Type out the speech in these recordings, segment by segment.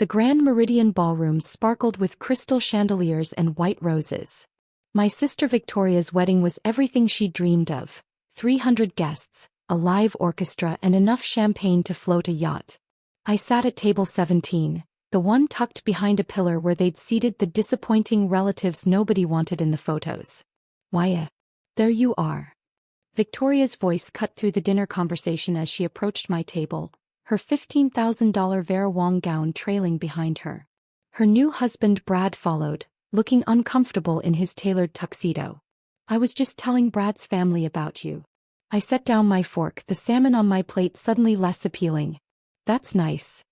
The Grand Meridian Ballroom sparkled with crystal chandeliers and white roses. My sister Victoria's wedding was everything she dreamed of. 300 guests, a live orchestra and enough champagne to float a yacht. I sat at table 17, the one tucked behind a pillar where they'd seated the disappointing relatives nobody wanted in the photos. Why, there you are. Victoria's voice cut through the dinner conversation as she approached my table, her $15,000 Vera Wang gown trailing behind her. Her new husband Brad followed, looking uncomfortable in his tailored tuxedo. I was just telling Brad's family about you. I set down my fork, the salmon on my plate suddenly less appealing. That's nice.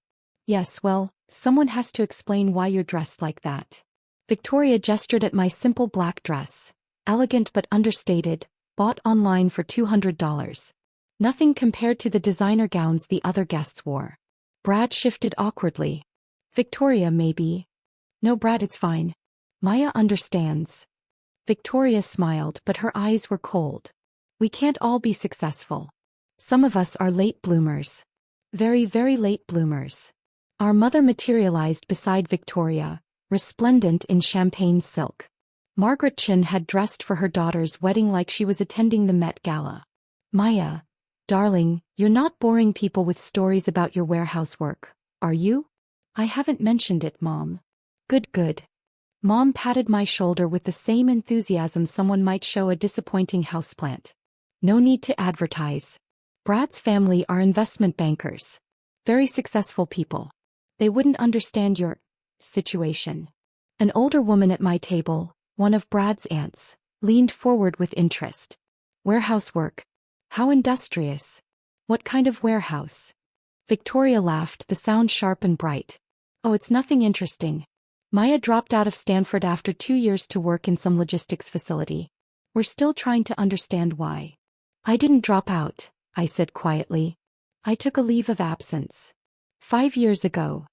Yes, well, someone has to explain why you're dressed like that. Victoria gestured at my simple black dress, elegant but understated, bought online for $200. Nothing compared to the designer gowns the other guests wore. Brad shifted awkwardly. Victoria, maybe. No, Brad, it's fine. Maya understands. Victoria smiled, but her eyes were cold. We can't all be successful. Some of us are late bloomers. Very, very late bloomers. Our mother materialized beside Victoria, resplendent in champagne silk. Margaret Chin had dressed for her daughter's wedding like she was attending the Met Gala. Maya, darling, you're not boring people with stories about your warehouse work, are you? I haven't mentioned it, Mom. Good, good. Mom patted my shoulder with the same enthusiasm someone might show a disappointing houseplant. No need to advertise. Brad's family are investment bankers. Very successful people. They wouldn't understand your situation. An older woman at my table, one of Brad's aunts, leaned forward with interest. Warehouse work. How industrious. What kind of warehouse? Victoria laughed, the sound sharp and bright. Oh, it's nothing interesting. Maya dropped out of Stanford after 2 years to work in some logistics facility. We're still trying to understand why. I didn't drop out, I said quietly. I took a leave of absence. 5 years ago.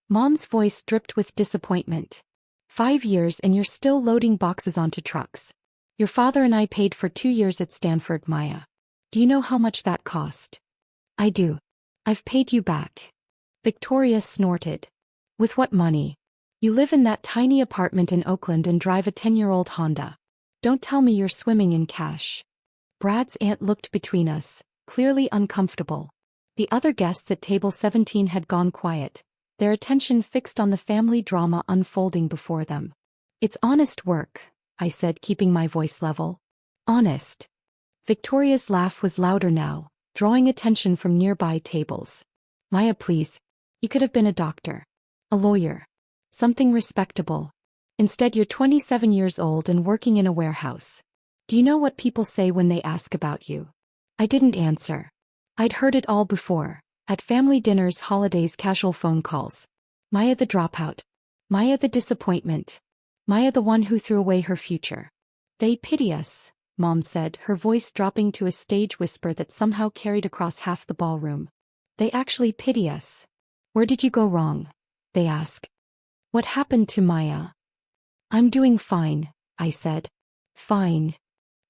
Mom's voice dripped with disappointment. 5 years and you're still loading boxes onto trucks. Your father and I paid for 2 years at Stanford, Maya. Do you know how much that cost? I do. I've paid you back. Victoria snorted. With what money? You live in that tiny apartment in Oakland and drive a 10-year-old Honda. Don't tell me you're swimming in cash. Brad's aunt looked between us, clearly uncomfortable. The other guests at table 17 had gone quiet, their attention fixed on the family drama unfolding before them. It's honest work, I said, keeping my voice level. Honest. Victoria's laugh was louder now, drawing attention from nearby tables. Maya, please. You could have been a doctor. A lawyer. Something respectable. Instead, you're 27 years old and working in a warehouse. Do you know what people say when they ask about you? I didn't answer. I'd heard it all before, at family dinners, holidays, casual phone calls. Maya the dropout. Maya the disappointment. Maya the one who threw away her future. They pity us, Mom said, her voice dropping to a stage whisper that somehow carried across half the ballroom. They actually pity us. Where did you go wrong? They ask. What happened to Maya? I'm doing fine, I said. Fine.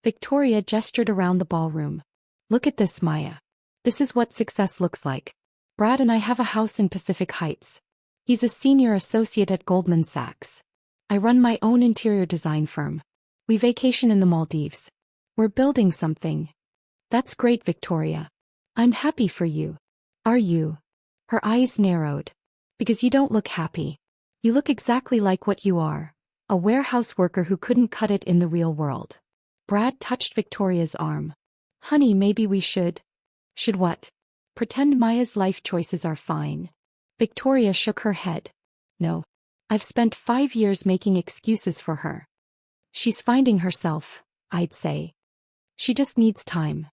Victoria gestured around the ballroom. Look at this, Maya. This is what success looks like. Brad and I have a house in Pacific Heights. He's a senior associate at Goldman Sachs. I run my own interior design firm. We vacation in the Maldives. We're building something. That's great, Victoria. I'm happy for you. Are you? Her eyes narrowed. Because you don't look happy. You look exactly like what you are. A warehouse worker who couldn't cut it in the real world. Brad touched Victoria's arm. Honey, maybe we should. Should what? Pretend Maya's life choices are fine. Victoria shook her head. No. I've spent 5 years making excuses for her. She's finding herself, I'd say. She just needs time.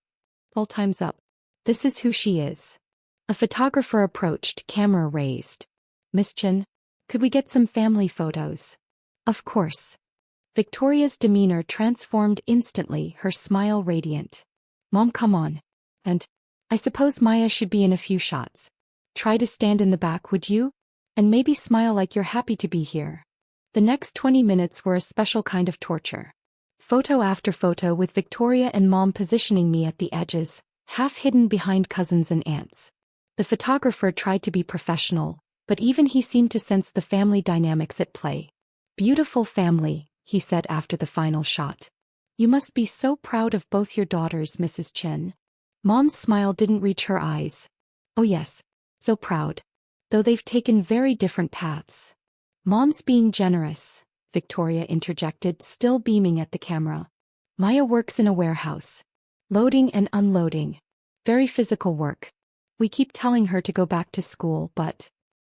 Well, time's up. This is who she is. A photographer approached, camera raised. Miss Chin, could we get some family photos? Of course. Victoria's demeanor transformed instantly, her smile radiant. Mom, come on. And I suppose Maya should be in a few shots. Try to stand in the back, would you? And maybe smile like you're happy to be here. The next 20 minutes were a special kind of torture. Photo after photo with Victoria and Mom positioning me at the edges, half hidden behind cousins and aunts. The photographer tried to be professional, but even he seemed to sense the family dynamics at play. "Beautiful family," he said after the final shot. "You must be so proud of both your daughters, Mrs. Chen." Mom's smile didn't reach her eyes. "Oh yes, so proud. Though they've taken very different paths." "Mom's being generous," Victoria interjected, still beaming at the camera. "Maya works in a warehouse. Loading and unloading. Very physical work. We keep telling her to go back to school, but..."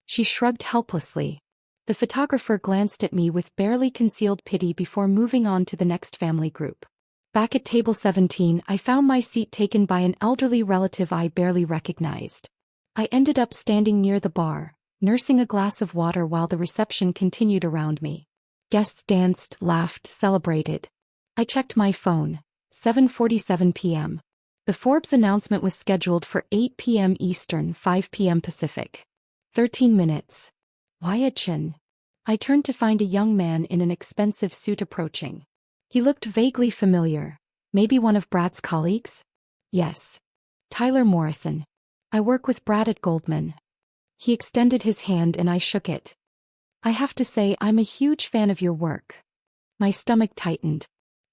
She shrugged helplessly. The photographer glanced at me with barely concealed pity before moving on to the next family group. Back at table 17, I found my seat taken by an elderly relative I barely recognized. I ended up standing near the bar, nursing a glass of water while the reception continued around me. Guests danced, laughed, celebrated. I checked my phone. 7:47 p.m. The Forbes announcement was scheduled for 8 p.m. Eastern, 5 p.m. Pacific. 13 minutes. Wyatt Chin. I turned to find a young man in an expensive suit approaching. He looked vaguely familiar. Maybe one of Brad's colleagues? Yes. Tyler Morrison. I work with Brad at Goldman. He extended his hand and I shook it. "I have to say I'm a huge fan of your work." My stomach tightened.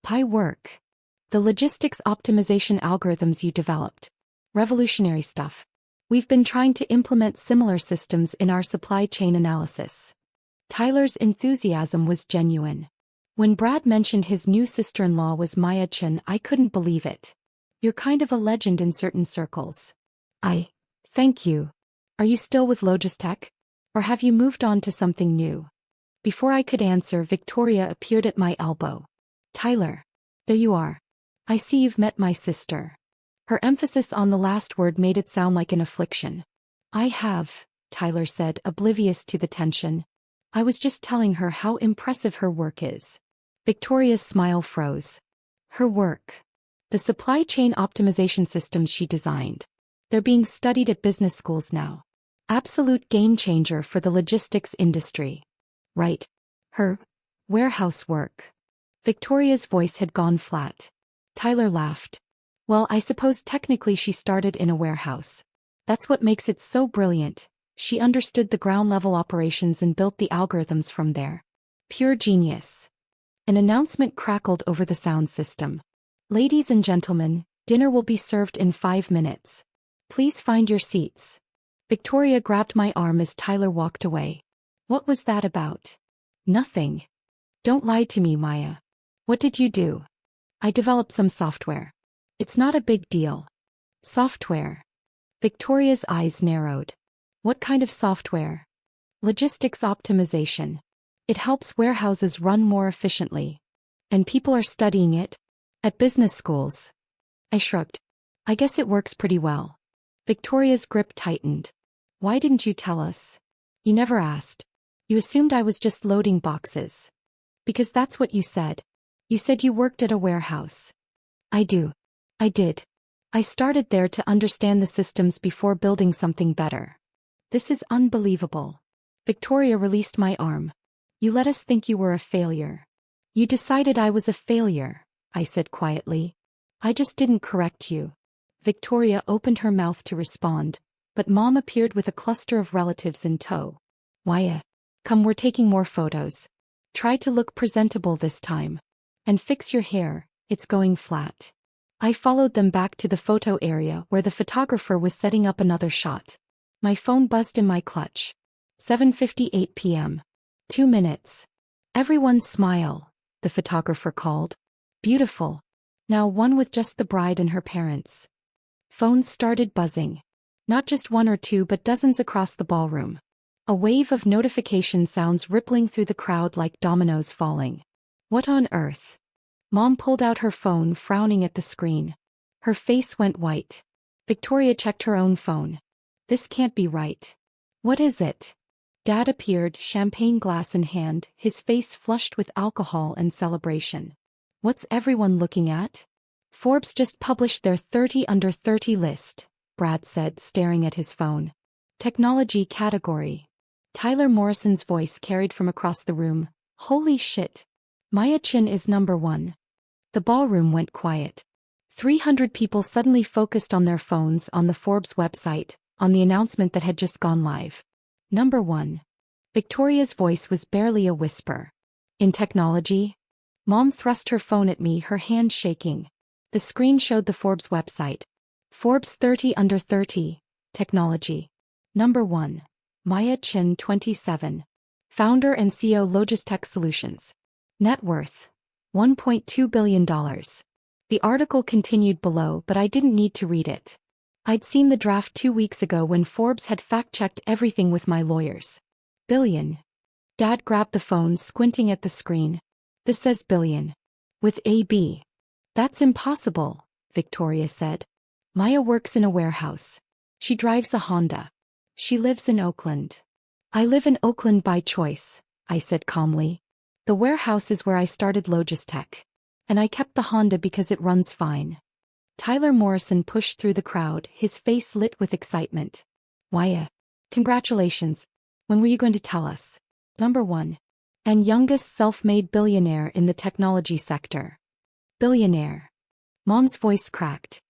"Pie work. The logistics optimization algorithms you developed. Revolutionary stuff. We've been trying to implement similar systems in our supply chain analysis." Tyler's enthusiasm was genuine. When Brad mentioned his new sister-in-law was Maya Chen, I couldn't believe it. "You're kind of a legend in certain circles." Thank you. Are you still with Logistech? Or have you moved on to something new?" Before I could answer, Victoria appeared at my elbow. "Tyler. There you are. I see you've met my sister." Her emphasis on the last word made it sound like an affliction. "I have," Tyler said, oblivious to the tension. "I was just telling her how impressive her work is." Victoria's smile froze. Her work. The supply chain optimization systems she designed. They're being studied at business schools now. Absolute game changer for the logistics industry. Right. Her warehouse work. Victoria's voice had gone flat. Tyler laughed. "Well, I suppose technically she started in a warehouse. That's what makes it so brilliant. She understood the ground-level operations and built the algorithms from there. Pure genius." An announcement crackled over the sound system. "Ladies and gentlemen, dinner will be served in 5 minutes. Please find your seats." Victoria grabbed my arm as Tyler walked away. "What was that about?" "Nothing. Don't lie to me, Maya. What did you do?" "I developed some software. It's not a big deal." "Software?" Victoria's eyes narrowed. "What kind of software?" "Logistics optimization. It helps warehouses run more efficiently. And people are studying it? At business schools." I shrugged. "I guess it works pretty well." Victoria's grip tightened. "Why didn't you tell us?" "You never asked. You assumed I was just loading boxes." "Because that's what you said. You said you worked at a warehouse." I did. I started there to understand the systems before building something better." "This is unbelievable." Victoria released my arm. "You let us think you were a failure." "You decided I was a failure," I said quietly. "I just didn't correct you." Victoria opened her mouth to respond, but Mom appeared with a cluster of relatives in tow. "Waya, come, we're taking more photos. Try to look presentable this time. And fix your hair, it's going flat." I followed them back to the photo area where the photographer was setting up another shot. My phone buzzed in my clutch. 7:58 p.m. 2 minutes. "Everyone smile," the photographer called. "Beautiful. Now one with just the bride and her parents." Phones started buzzing. Not just one or two but dozens across the ballroom. A wave of notification sounds rippling through the crowd like dominoes falling. What on earth? Mom pulled out her phone, frowning at the screen. Her face went white. Victoria checked her own phone. "This can't be right." "What is it?" Dad appeared, champagne glass in hand, his face flushed with alcohol and celebration. "What's everyone looking at?" "Forbes just published their 30 under 30 list," Brad said, staring at his phone. "Technology category." Tyler Morrison's voice carried from across the room. "Holy shit. Maya Chin is number 1. The ballroom went quiet. 300 people suddenly focused on their phones, on the Forbes website, on the announcement that had just gone live. Number 1. Victoria's voice was barely a whisper. In technology? Mom thrust her phone at me, her hand shaking. The screen showed the Forbes website. Forbes 30 under 30, technology. Number 1. Maya Chin, 27. Founder and CEO Logistech Solutions. Net worth. $1.2 billion. The article continued below, but I didn't need to read it. I'd seen the draft 2 weeks ago when Forbes had fact-checked everything with my lawyers. Billion. Dad grabbed the phone, squinting at the screen. This says billion. With a B. That's impossible, Victoria said. Maya works in a warehouse. She drives a Honda. She lives in Oakland. I live in Oakland by choice, I said calmly. The warehouse is where I started Logistech. And I kept the Honda because it runs fine. Tyler Morrison pushed through the crowd, his face lit with excitement. Maya. Congratulations. When were you going to tell us? Number 1. And youngest self-made billionaire in the technology sector. Billionaire. Mom's voice cracked.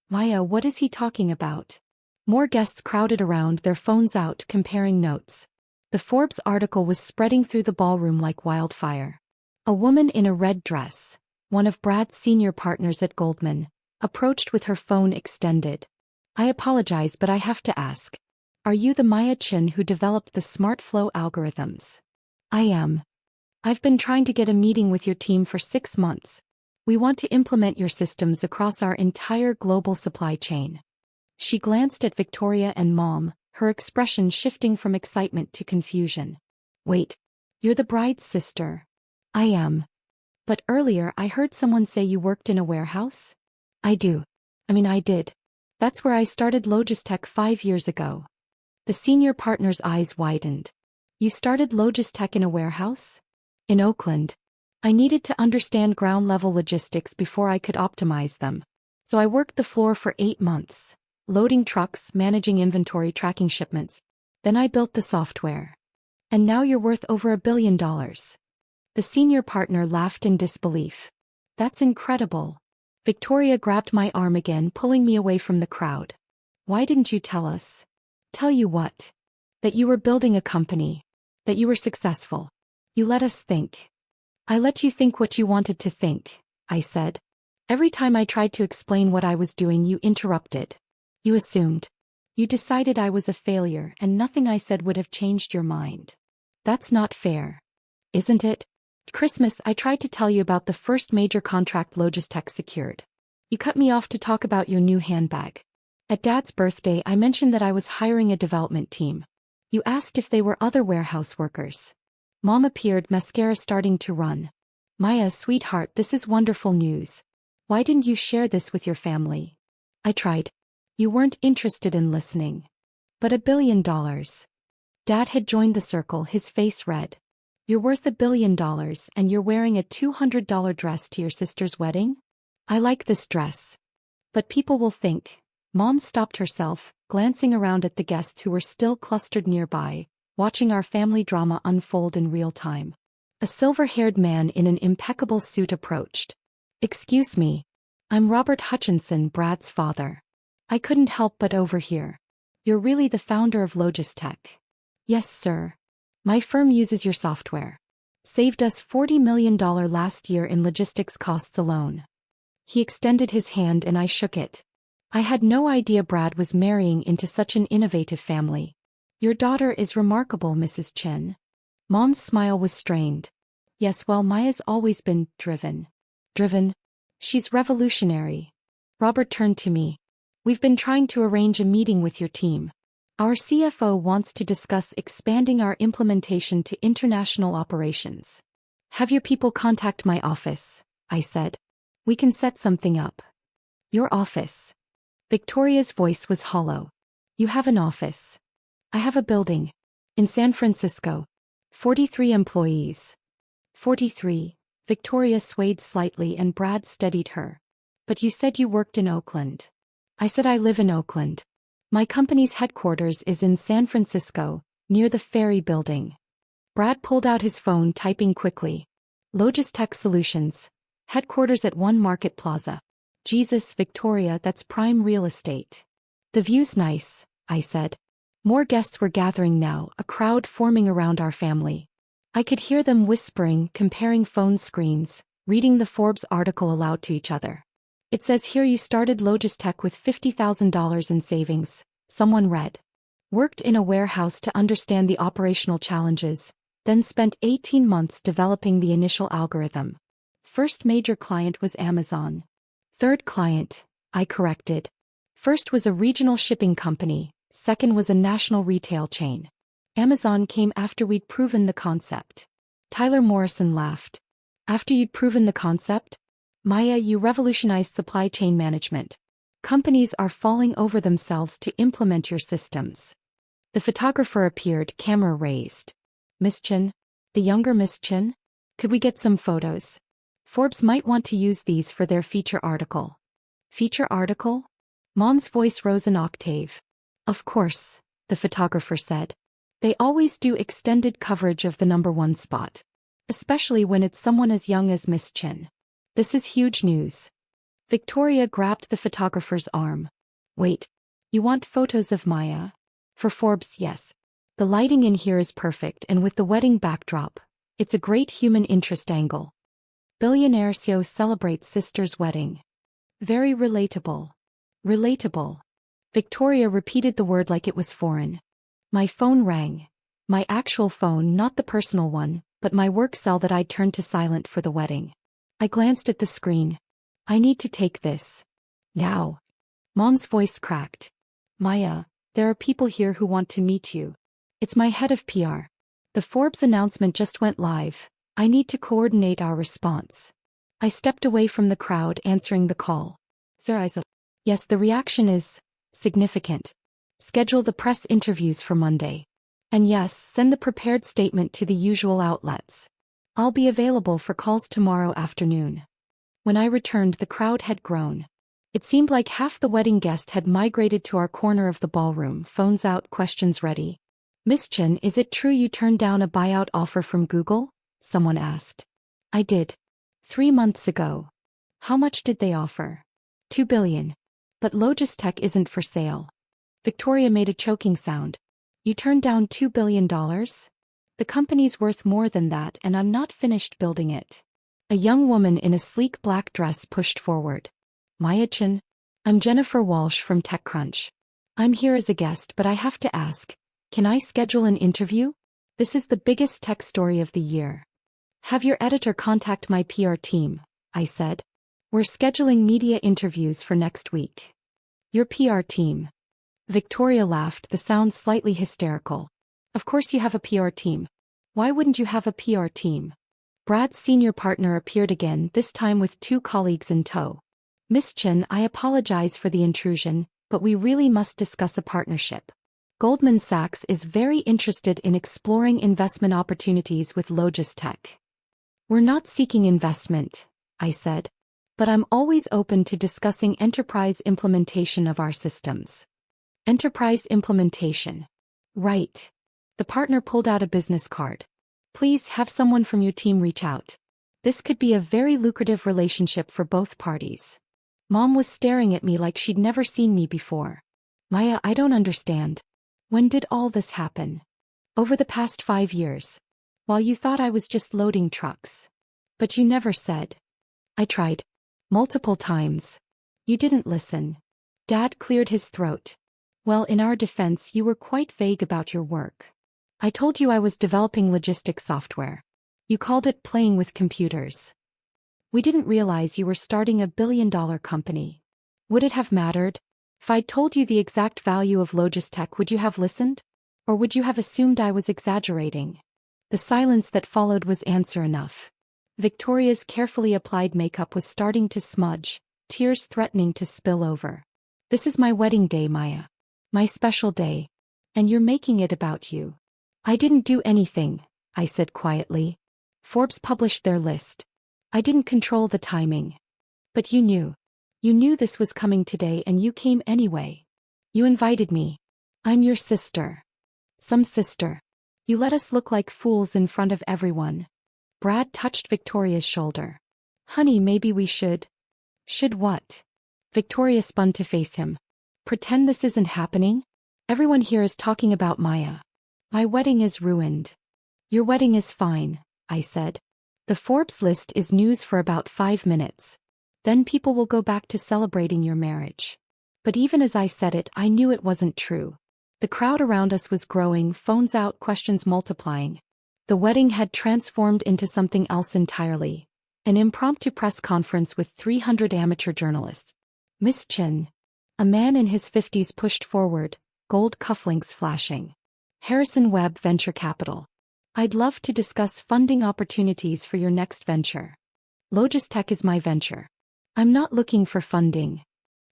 Maya, what is he talking about? More guests crowded around, their phones out, comparing notes. The Forbes article was spreading through the ballroom like wildfire. A woman in a red dress, one of Brad's senior partners at Goldman, approached with her phone extended. I apologize, but I have to ask. Are you the Maya Chin who developed the smart flow algorithms? I am. I've been trying to get a meeting with your team for 6 months. We want to implement your systems across our entire global supply chain. She glanced at Victoria and Mom, her expression shifting from excitement to confusion. Wait, you're the bride's sister. I am. But earlier I heard someone say you worked in a warehouse? I did. That's where I started Logistech 5 years ago. The senior partner's eyes widened. You started Logistech in a warehouse? In Oakland. I needed to understand ground-level logistics before I could optimize them. So I worked the floor for 8 months. Loading trucks, managing inventory, tracking shipments. Then I built the software. And now you're worth over $1 billion. The senior partner laughed in disbelief. That's incredible. Victoria grabbed my arm again, pulling me away from the crowd. Why didn't you tell us? Tell you what? That you were building a company. That you were successful. You let us think. I let you think what you wanted to think, I said. Every time I tried to explain what I was doing, you interrupted. You assumed. You decided I was a failure and nothing I said would have changed your mind. That's not fair. Isn't it? Christmas, I tried to tell you about the first major contract Logistech secured. You cut me off to talk about your new handbag. At Dad's birthday, I mentioned that I was hiring a development team. You asked if they were other warehouse workers. Mom appeared, mascara starting to run. Maya, sweetheart, this is wonderful news. Why didn't you share this with your family? I tried. You weren't interested in listening. But $1 billion. Dad had joined the circle, his face red. You're worth $1 billion and you're wearing a $200 dress to your sister's wedding? I like this dress. But people will think. Mom stopped herself, glancing around at the guests who were still clustered nearby, watching our family drama unfold in real time. A silver-haired man in an impeccable suit approached. Excuse me. I'm Robert Hutchinson, Brad's father. I couldn't help but overhear. You're really the founder of Logistech? Yes, sir. My firm uses your software. Saved us $40 million last year in logistics costs alone. He extended his hand and I shook it. I had no idea Brad was marrying into such an innovative family. Your daughter is remarkable, Mrs. Chin. Mom's smile was strained. Yes, well, Maya's always been driven. Driven? She's revolutionary. Robert turned to me. We've been trying to arrange a meeting with your team. Our CFO wants to discuss expanding our implementation to international operations. Have your people contact my office, I said. We can set something up. Your office. Victoria's voice was hollow. You have an office. I have a building. In San Francisco. 43 employees. 43. Victoria swayed slightly and Brad steadied her. But you said you worked in Oakland. I said I live in Oakland. My company's headquarters is in San Francisco, near the Ferry Building. Brad pulled out his phone, typing quickly. Logistech Solutions. Headquarters at One Market Plaza. Jesus, Victoria, that's prime real estate. The view's nice, I said. More guests were gathering now, a crowd forming around our family. I could hear them whispering, comparing phone screens, reading the Forbes article aloud to each other. It says here you started Logistech with $50,000 in savings, someone read. Worked in a warehouse to understand the operational challenges, then spent 18 months developing the initial algorithm. First major client was Amazon. Third client, I corrected. First was a regional shipping company, second was a national retail chain. Amazon came after we'd proven the concept. Tyler Morrison laughed. After you'd proven the concept? Maya, you revolutionized supply chain management. Companies are falling over themselves to implement your systems. The photographer appeared, camera raised. Miss Chin? The younger Miss Chin? Could we get some photos? Forbes might want to use these for their feature article. Feature article? Mom's voice rose an octave. Of course, the photographer said. They always do extended coverage of the #1 spot. Especially when it's someone as young as Miss Chin. This is huge news. Victoria grabbed the photographer's arm. Wait, you want photos of Maya? For Forbes, yes. The lighting in here is perfect, and with the wedding backdrop, it's a great human interest angle. Billionaire CEO celebrates sister's wedding. Very relatable. Relatable. Victoria repeated the word like it was foreign. My phone rang. My actual phone, not the personal one, but my work cell that I'd turned to silent for the wedding. I glanced at the screen. I need to take this. Now. Mom's voice cracked. Maya, there are people here who want to meet you. It's my head of PR. The Forbes announcement just went live. I need to coordinate our response. I stepped away from the crowd answering the call. Yes, the reaction is significant. Schedule the press interviews for Monday. And yes, send the prepared statement to the usual outlets. I'll be available for calls tomorrow afternoon. When I returned, the crowd had grown. It seemed like half the wedding guests had migrated to our corner of the ballroom, phones out, questions ready. Miss Chin, is it true you turned down a buyout offer from Google? Someone asked. I did. 3 months ago. How much did they offer? $2 billion. But Logistech isn't for sale. Victoria made a choking sound. You turned down $2 billion? The company's worth more than that, and I'm not finished building it. A young woman in a sleek black dress pushed forward. Maya Chin? I'm Jennifer Walsh from TechCrunch. I'm here as a guest, but I have to ask, can I schedule an interview? This is the biggest tech story of the year. Have your editor contact my PR team, I said. We're scheduling media interviews for next week. Your PR team. Victoria laughed, the sound slightly hysterical. Of course you have a PR team. Why wouldn't you have a PR team? Brad's senior partner appeared again, this time with 2 colleagues in tow. Miss Chin, I apologize for the intrusion, but we really must discuss a partnership. Goldman Sachs is very interested in exploring investment opportunities with Logistech. We're not seeking investment, I said. But I'm always open to discussing enterprise implementation of our systems. Enterprise implementation. Right. The partner pulled out a business card. Please have someone from your team reach out. This could be a very lucrative relationship for both parties. Mom was staring at me like she'd never seen me before. Maya, I don't understand. When did all this happen? Over the past 5 years. While you thought I was just loading trucks. But you never said. I tried. Multiple times. You didn't listen. Dad cleared his throat. Well, in our defense, you were quite vague about your work. I told you I was developing logistics software. You called it playing with computers. We didn't realize you were starting a billion-dollar company. Would it have mattered? If I'd told you the exact value of Logistech, would you have listened? Or would you have assumed I was exaggerating? The silence that followed was answer enough. Victoria's carefully applied makeup was starting to smudge, tears threatening to spill over. This is my wedding day, Maya. My special day. And you're making it about you. I didn't do anything, I said quietly. Forbes published their list. I didn't control the timing. But you knew. You knew this was coming today and you came anyway. You invited me. I'm your sister. Some sister. You let us look like fools in front of everyone. Brad touched Victoria's shoulder. Honey, maybe we should. Should what? Victoria spun to face him. Pretend this isn't happening? Everyone here is talking about Maya. My wedding is ruined. Your wedding is fine, I said. The Forbes list is news for about 5 minutes. Then people will go back to celebrating your marriage. But even as I said it, I knew it wasn't true. The crowd around us was growing, phones out, questions multiplying. The wedding had transformed into something else entirely. An impromptu press conference with 300 amateur journalists. Miss Chin. A man in his 50s pushed forward, gold cufflinks flashing. Harrison Webb Venture Capital. I'd love to discuss funding opportunities for your next venture. Logistech is my venture. I'm not looking for funding.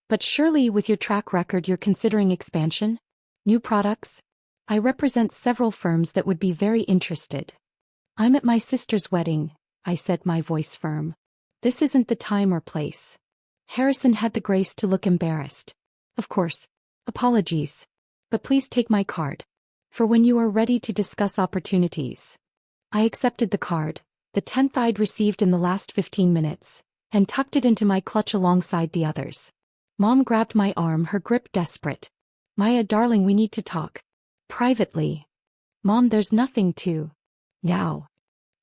But surely with your track record you're considering expansion? New products? I represent several firms that would be very interested. I'm at my sister's wedding, I said, my voice firm. This isn't the time or place. Harrison had the grace to look embarrassed. Of course. Apologies. But please take my card. For when you are ready to discuss opportunities. I accepted the card, the 10th I'd received in the last 15 minutes, and tucked it into my clutch alongside the others. Mom grabbed my arm, her grip desperate. Maya, darling, we need to talk. Privately. Mom, there's nothing to. Now.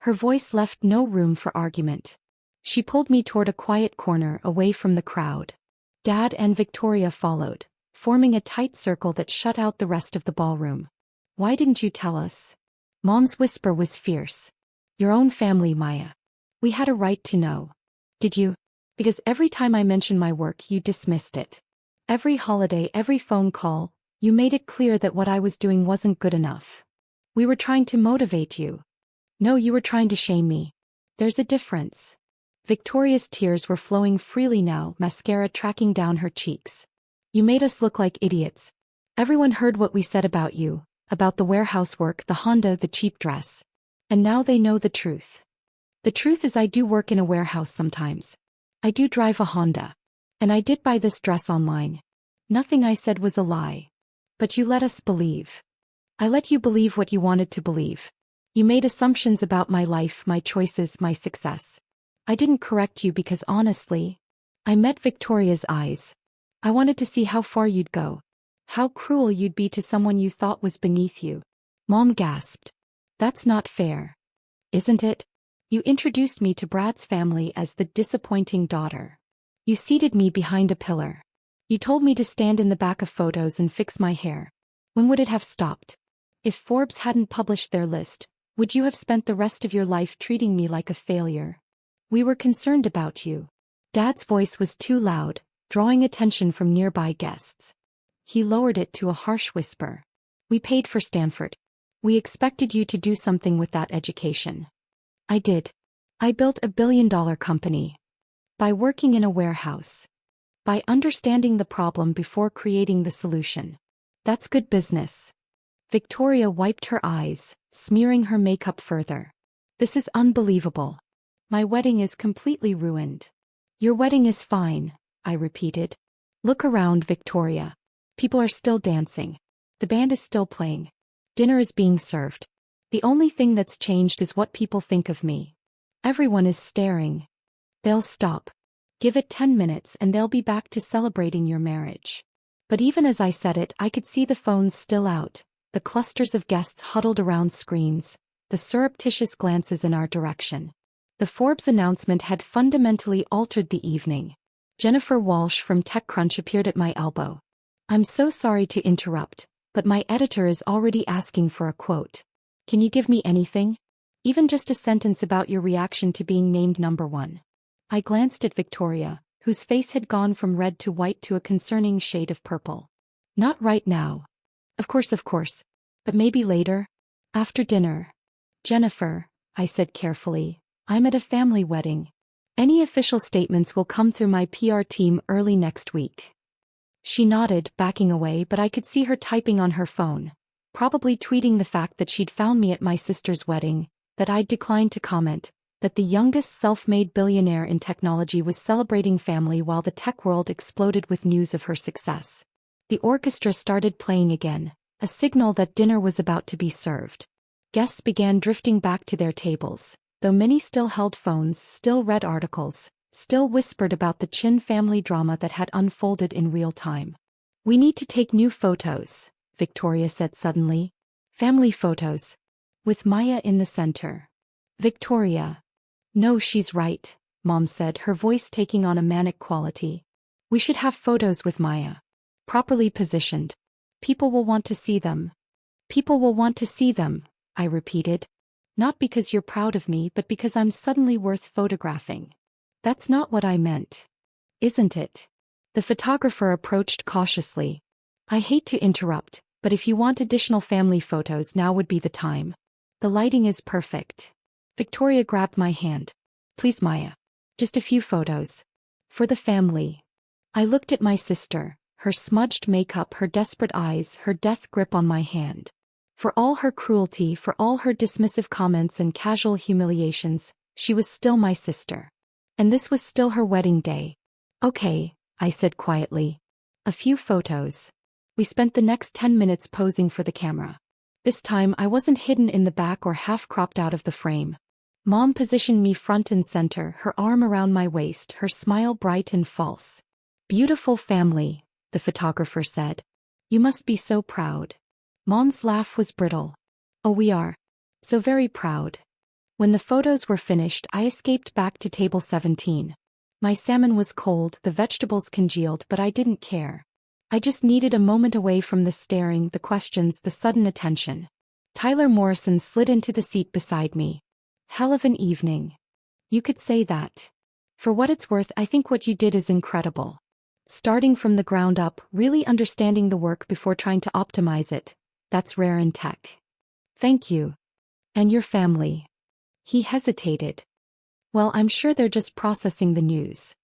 Her voice left no room for argument. She pulled me toward a quiet corner away from the crowd. Dad and Victoria followed, forming a tight circle that shut out the rest of the ballroom. Why didn't you tell us? Mom's whisper was fierce. Your own family, Maya. We had a right to know. Did you? Because every time I mentioned my work you dismissed it. Every holiday, every phone call, you made it clear that what I was doing wasn't good enough. We were trying to motivate you. No, you were trying to shame me. There's a difference. Victoria's tears were flowing freely now, mascara tracking down her cheeks. You made us look like idiots. Everyone heard what we said about you. About the warehouse work, the Honda, the cheap dress. And now they know the truth. The truth is I do work in a warehouse sometimes. I do drive a Honda. And I did buy this dress online. Nothing I said was a lie. But you let us believe. I let you believe what you wanted to believe. You made assumptions about my life, my choices, my success. I didn't correct you because honestly, I met Victoria's eyes. I wanted to see how far you'd go. How cruel you'd be to someone you thought was beneath you. Mom gasped. That's not fair. Isn't it? You introduced me to Brad's family as the disappointing daughter. You seated me behind a pillar. You told me to stand in the back of photos and fix my hair. When would it have stopped? If Forbes hadn't published their list, would you have spent the rest of your life treating me like a failure? We were concerned about you. Dad's voice was too loud, drawing attention from nearby guests. He lowered it to a harsh whisper. We paid for Stanford. We expected you to do something with that education. I did. I built $1 billion company. By working in a warehouse. By understanding the problem before creating the solution. That's good business. Victoria wiped her eyes, smearing her makeup further. This is unbelievable. My wedding is completely ruined. Your wedding is fine, I repeated. Look around, Victoria. People are still dancing. The band is still playing. Dinner is being served. The only thing that's changed is what people think of me. Everyone is staring. They'll stop. Give it 10 minutes and they'll be back to celebrating your marriage. But even as I said it, I could see the phones still out, the clusters of guests huddled around screens, the surreptitious glances in our direction. The Forbes announcement had fundamentally altered the evening. Jennifer Walsh from TechCrunch appeared at my elbow. I'm so sorry to interrupt, but my editor is already asking for a quote. Can you give me anything? Even just a sentence about your reaction to being named number one. I glanced at Victoria, whose face had gone from red to white to a concerning shade of purple. Not right now. Of course, but maybe later? After dinner. Jennifer, I said carefully, I'm at a family wedding. Any official statements will come through my PR team early next week. She nodded, backing away, but I could see her typing on her phone, probably tweeting the fact that she'd found me at my sister's wedding, that I'd declined to comment, that the youngest self-made billionaire in technology was celebrating family while the tech world exploded with news of her success. The orchestra started playing again, a signal that dinner was about to be served. Guests began drifting back to their tables, though many still held phones, still read articles, still whispered about the Chin family drama that had unfolded in real time. We need to take new photos, Victoria said suddenly. Family photos. With Maya in the center. Victoria. No, she's right, Mom said, her voice taking on a manic quality. We should have photos with Maya. Properly positioned. People will want to see them. People will want to see them, I repeated. Not because you're proud of me, but because I'm suddenly worth photographing. That's not what I meant. Isn't it? The photographer approached cautiously. I hate to interrupt, but if you want additional family photos, now would be the time. The lighting is perfect. Victoria grabbed my hand. Please, Maya. Just a few photos. For the family. I looked at my sister, her smudged makeup, her desperate eyes, her death grip on my hand. For all her cruelty, for all her dismissive comments and casual humiliations, she was still my sister. And this was still her wedding day. Okay, I said quietly. A few photos. We spent the next 10 minutes posing for the camera. This time I wasn't hidden in the back or half-cropped out of the frame. Mom positioned me front and center, her arm around my waist, her smile bright and false. Beautiful family, the photographer said. You must be so proud. Mom's laugh was brittle. Oh, we are. So very proud. When the photos were finished, I escaped back to table 17. My salmon was cold, the vegetables congealed, but I didn't care. I just needed a moment away from the staring, the questions, the sudden attention. Tyler Morrison slid into the seat beside me. Hell of an evening. You could say that. For what it's worth, I think what you did is incredible. Starting from the ground up, really understanding the work before trying to optimize it. That's rare in tech. Thank you. And your family. He hesitated. Well, I'm sure they're just processing the news.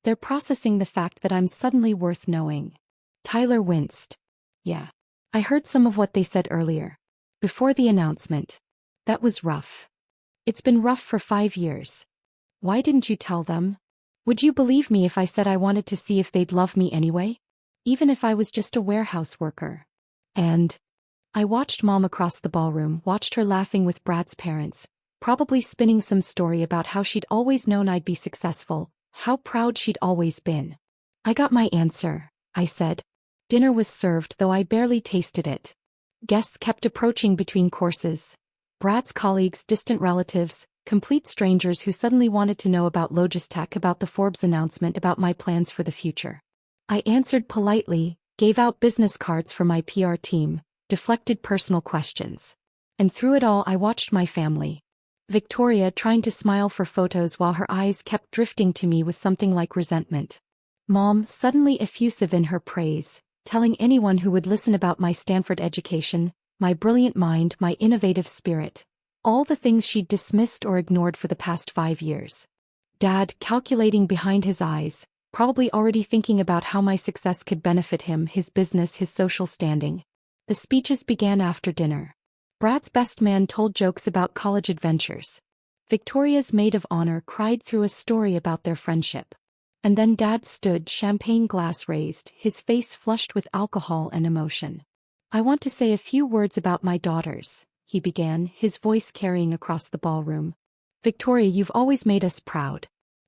They're processing the fact that I'm suddenly worth knowing. Tyler winced. Yeah. I heard some of what they said earlier. Before the announcement. That was rough. It's been rough for 5 years. Why didn't you tell them? Would you believe me if I said I wanted to see if they'd love me anyway? Even if I was just a warehouse worker. And I watched Mom across the ballroom, watched her laughing with Brad's parents, probably spinning some story about how she'd always known I'd be successful, how proud she'd always been. I got my answer, I said. Dinner was served, though I barely tasted it. Guests kept approaching between courses. Brad's colleagues, distant relatives, complete strangers who suddenly wanted to know about Logistech, about the Forbes announcement, about my plans for the future. I answered politely, gave out business cards for my PR team, deflected personal questions. And through it all I watched my family. Victoria trying to smile for photos while her eyes kept drifting to me with something like resentment. Mom suddenly effusive in her praise, telling anyone who would listen about my Stanford education, my brilliant mind, my innovative spirit. All the things she'd dismissed or ignored for the past 5 years. Dad calculating behind his eyes, probably already thinking about how my success could benefit him, his business, his social standing. The speeches began after dinner. Brad's best man told jokes about college adventures. Victoria's maid of honor cried through a story about their friendship. And then Dad stood, champagne glass raised, his face flushed with alcohol and emotion. I want to say a few words about my daughters, he began, his voice carrying across the ballroom. Victoria, you've always made us proud.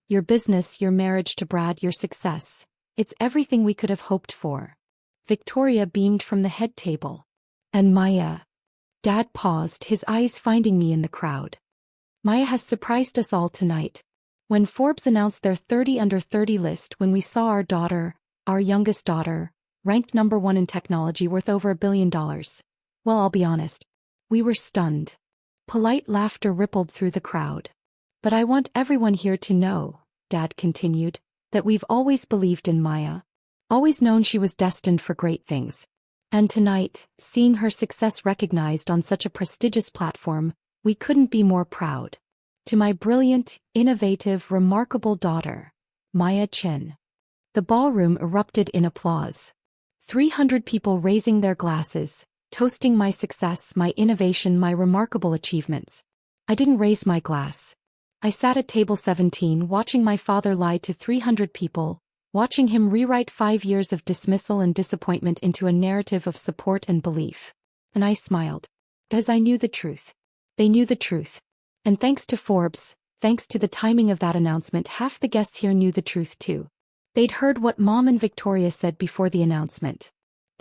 Your business, your marriage to Brad, your success. It's everything we could have hoped for. Victoria beamed from the head table. And Maya. Dad paused, his eyes finding me in the crowd. Maya has surprised us all tonight. When Forbes announced their 30 under 30 list, when we saw our daughter, our youngest daughter, ranked #1 in technology, worth over $1 billion. Well, I'll be honest. We were stunned. Polite laughter rippled through the crowd. But I want everyone here to know, Dad continued, that we've always believed in Maya. Always known she was destined for great things. And tonight, seeing her success recognized on such a prestigious platform, we couldn't be more proud. To my brilliant, innovative, remarkable daughter, Maya Chin. The ballroom erupted in applause. 300 people raising their glasses, toasting my success, my innovation, my remarkable achievements. I didn't raise my glass. I sat at table 17 watching my father lie to 300 people, watching him rewrite 5 years of dismissal and disappointment into a narrative of support and belief. And I smiled. Because I knew the truth. They knew the truth. And thanks to Forbes, thanks to the timing of that announcement, half the guests here knew the truth too. They'd heard what Mom and Victoria said before the announcement.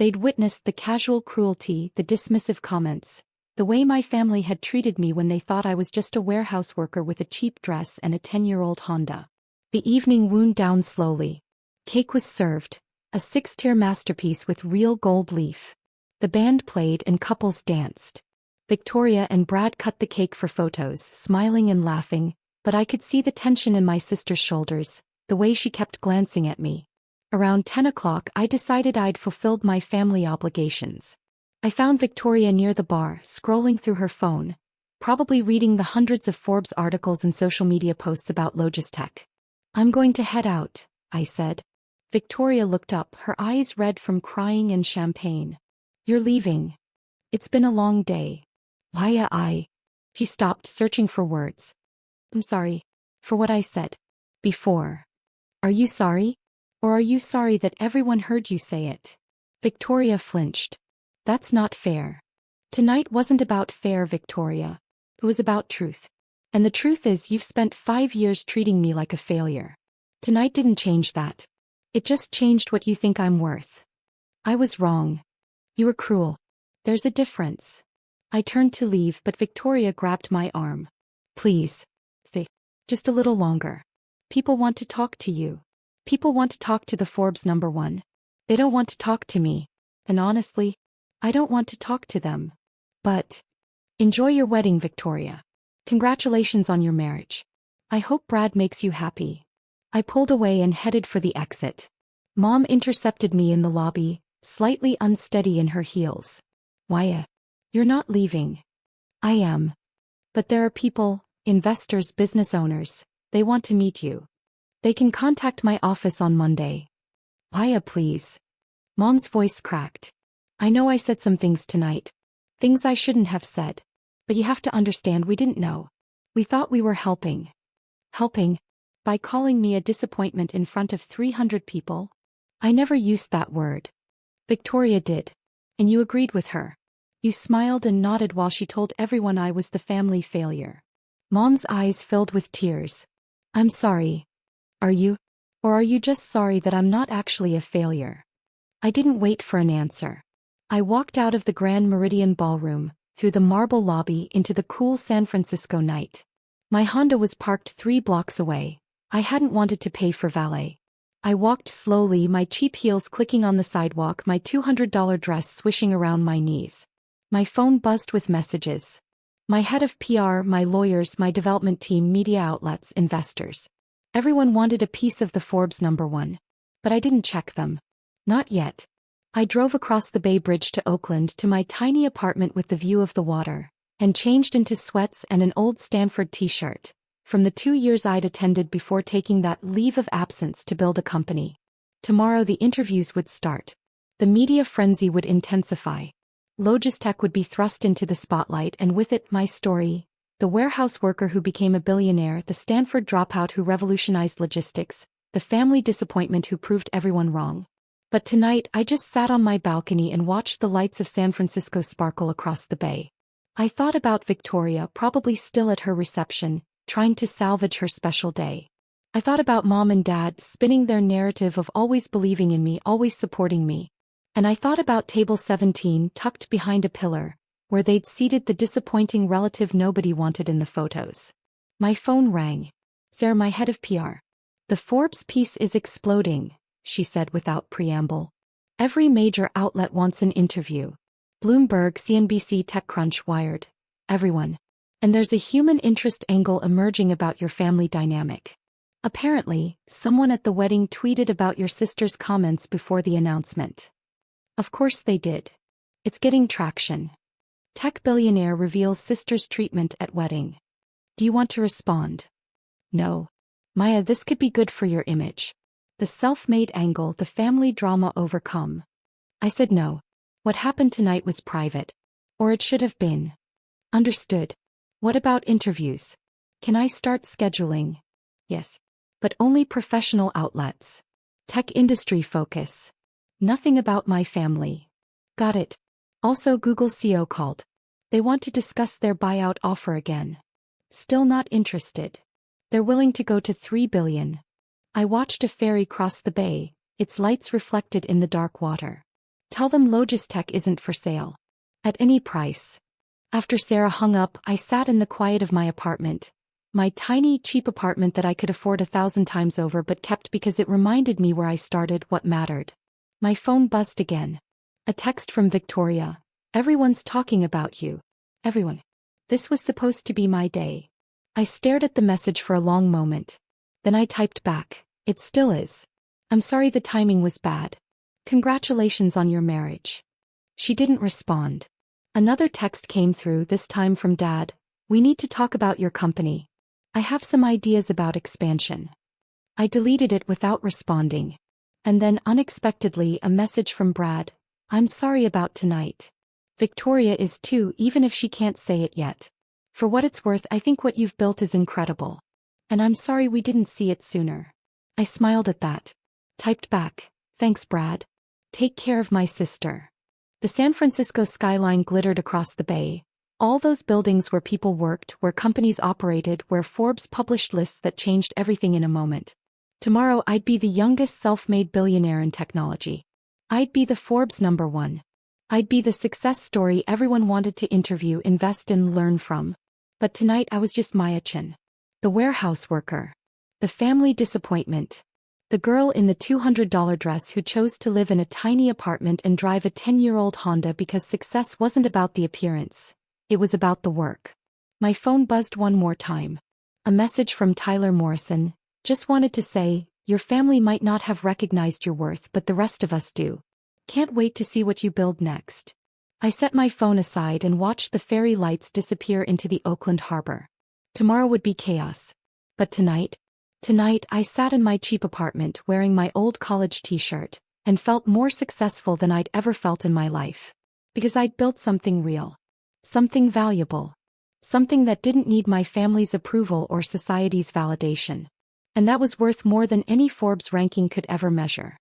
They'd witnessed the casual cruelty, the dismissive comments, the way my family had treated me when they thought I was just a warehouse worker with a cheap dress and a 10-year-old Honda. The evening wound down slowly. Cake was served, a 6-tier masterpiece with real gold leaf. The band played and couples danced. Victoria and Brad cut the cake for photos, smiling and laughing, but I could see the tension in my sister's shoulders, the way she kept glancing at me. Around 10 o'clock I decided I'd fulfilled my family obligations. I found Victoria near the bar, scrolling through her phone, probably reading the hundreds of Forbes articles and social media posts about Logistech. "I'm going to head out," I said. Victoria looked up, her eyes red from crying and champagne. "You're leaving? It's been a long day." "Why, She stopped, searching for words. "I'm sorry. For what I said. Before." "Are you sorry? Or are you sorry that everyone heard you say it?" Victoria flinched. "That's not fair." "Tonight wasn't about fair, Victoria. It was about truth. And the truth is you've spent 5 years treating me like a failure. Tonight didn't change that. It just changed what you think I'm worth. I was wrong. You were cruel. There's a difference." I turned to leave, but Victoria grabbed my arm. "Please. Stay. Just a little longer. People want to talk to you. People want to talk to the Forbes #1. They don't want to talk to me. And honestly, I don't want to talk to them. But enjoy your wedding, Victoria. Congratulations on your marriage. I hope Brad makes you happy." I pulled away and headed for the exit. Mom intercepted me in the lobby, slightly unsteady in her heels. "Waya, you're not leaving." "I am. But there are people, investors, business owners, they want to meet you. They can contact my office on Monday." "Waya, please." Mom's voice cracked. "I know I said some things tonight. Things I shouldn't have said. But you have to understand we didn't know. We thought we were helping." "Helping? By calling me a disappointment in front of 300 people? I never used that word." "Victoria did. And you agreed with her. You smiled and nodded while she told everyone I was the family failure." Mom's eyes filled with tears. "I'm sorry. Are you? Or are you just sorry that I'm not actually a failure?" I didn't wait for an answer. I walked out of the Grand Meridian Ballroom, through the marble lobby into the cool San Francisco night. My Honda was parked 3 blocks away. I hadn't wanted to pay for valet. I walked slowly, my cheap heels clicking on the sidewalk, my $200 dress swishing around my knees. My phone buzzed with messages. My head of PR, my lawyers, my development team, media outlets, investors. Everyone wanted a piece of the Forbes #1. But I didn't check them. Not yet. I drove across the Bay Bridge to Oakland to my tiny apartment with the view of the water, and changed into sweats and an old Stanford t-shirt, from the 2 years I'd attended before taking that leave of absence to build a company. Tomorrow the interviews would start. The media frenzy would intensify. Logistech would be thrust into the spotlight, and with it my story. The warehouse worker who became a billionaire, the Stanford dropout who revolutionized logistics, the family disappointment who proved everyone wrong. But tonight I just sat on my balcony and watched the lights of San Francisco sparkle across the bay. I thought about Victoria, probably still at her reception, trying to salvage her special day. I thought about Mom and Dad, spinning their narrative of always believing in me, always supporting me. And I thought about Table 17, tucked behind a pillar, where they'd seated the disappointing relative nobody wanted in the photos. My phone rang. "Sarah, my head of PR. The Forbes piece is exploding," she said without preamble. "Every major outlet wants an interview. Bloomberg, CNBC, TechCrunch, Wired. Everyone. And there's a human interest angle emerging about your family dynamic. Apparently, someone at the wedding tweeted about your sister's comments before the announcement." Of course they did. It's getting traction. Tech billionaire reveals sister's treatment at wedding. Do you want to respond? No. Maya, this could be good for your image. The self-made angle, the family drama overcome. I said no. What happened tonight was private. Or it should have been. Understood. What about interviews? Can I start scheduling? Yes. But only professional outlets. Tech industry focus. Nothing about my family. Got it. Also, Google CEO called. They want to discuss their buyout offer again. Still not interested. They're willing to go to $3 billion. I watched a ferry cross the bay, its lights reflected in the dark water. Tell them Logistech isn't for sale. At any price. After Sarah hung up, I sat in the quiet of my apartment. My tiny, cheap apartment that I could afford 1,000 times over but kept because it reminded me where I started, what mattered. My phone buzzed again. A text from Victoria. Everyone's talking about you. Everyone. This was supposed to be my day. I stared at the message for a long moment. Then I typed back. It still is. I'm sorry the timing was bad. Congratulations on your marriage. She didn't respond. Another text came through, this time from Dad. We need to talk about your company. I have some ideas about expansion. I deleted it without responding. And then unexpectedly a message from Brad. I'm sorry about tonight. Victoria is too, even if she can't say it yet. For what it's worth, I think what you've built is incredible. And I'm sorry we didn't see it sooner. I smiled at that. Typed back. Thanks, Brad. Take care of my sister. The San Francisco skyline glittered across the bay. All those buildings where people worked, where companies operated, where Forbes published lists that changed everything in a moment. Tomorrow I'd be the youngest self-made billionaire in technology. I'd be the Forbes #1. I'd be the success story everyone wanted to interview, invest in, learn from. But tonight I was just Maya Chen. The warehouse worker. The family disappointment. The girl in the $200 dress who chose to live in a tiny apartment and drive a 10-year-old Honda because success wasn't about the appearance. It was about the work. My phone buzzed one more time. A message from Tyler Morrison. Just wanted to say, your family might not have recognized your worth, but the rest of us do. Can't wait to see what you build next. I set my phone aside and watched the ferry lights disappear into the Oakland harbor. Tomorrow would be chaos. But tonight I sat in my cheap apartment wearing my old college t-shirt and felt more successful than I'd ever felt in my life. Because I'd built something real. Something valuable. Something that didn't need my family's approval or society's validation. And that was worth more than any Forbes ranking could ever measure.